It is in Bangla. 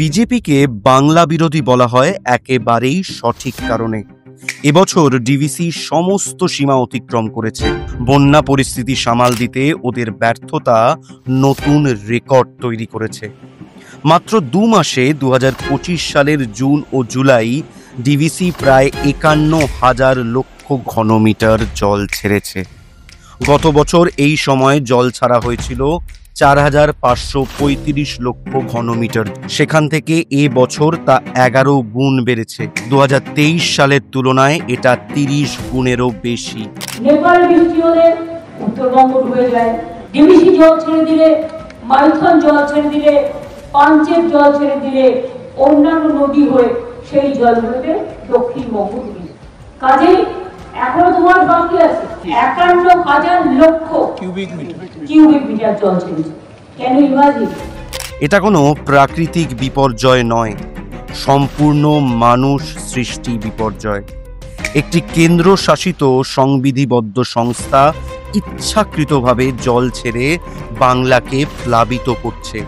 বিজেপিকে বাংলা বিরোধী বলা হয় একেবারেই সঠিক কারণে। এবছর ডিভিসি সমস্ত সীমা অতিক্রম করেছে। বন্যা পরিস্থিতি সামাল দিতে ওদের ব্যর্থতা নতুন রেকর্ড তৈরি করেছে। মাত্র 2 মাসে 2025 সালের জুন ও জুলাই ডিভিসি প্রায় 51,000 লক্ষ ঘনমিটার জল ছেড়েছে। গত বছর এই সময় জল ছাড়া হয়েছিল 4,535 লক্ষ ঘনমিটার। সেখান থেকে এ বছর তা 11 গুণ বেড়েছে। 2023 সালের তুলনায় এটা 30 গুণেরও বেশি। নেপাল বৃষ্টি হলে উত্তরবঙ্গ ডুবে যায়, ডিভিসি জল ছেড়ে দিলে, মাইথন জল ছেড়ে দিলে, পাঞ্চেত জল ছেড়ে দিলে, অন্যান্য নদী হয়ে সেই জলগুলোতে দক্ষিণবঙ্গ ডুবে যায়। কাজেই এখনো তোমার বাকি আছে 51,000 লক্ষ কিউবিক মিটার জল ছেড়েছে। Can you imagine? এটা কোনো প্রাকৃতিক বিপর্যয় নয়, সম্পূর্ণ মানুষ সৃষ্টি বিপর্যয়। একটি কেন্দ্রশাসিত সংবিধিবদ্ধ সংস্থা ইচ্ছাকৃতভাবে জল ছেড়ে বাংলাকে প্লাবিত করছে।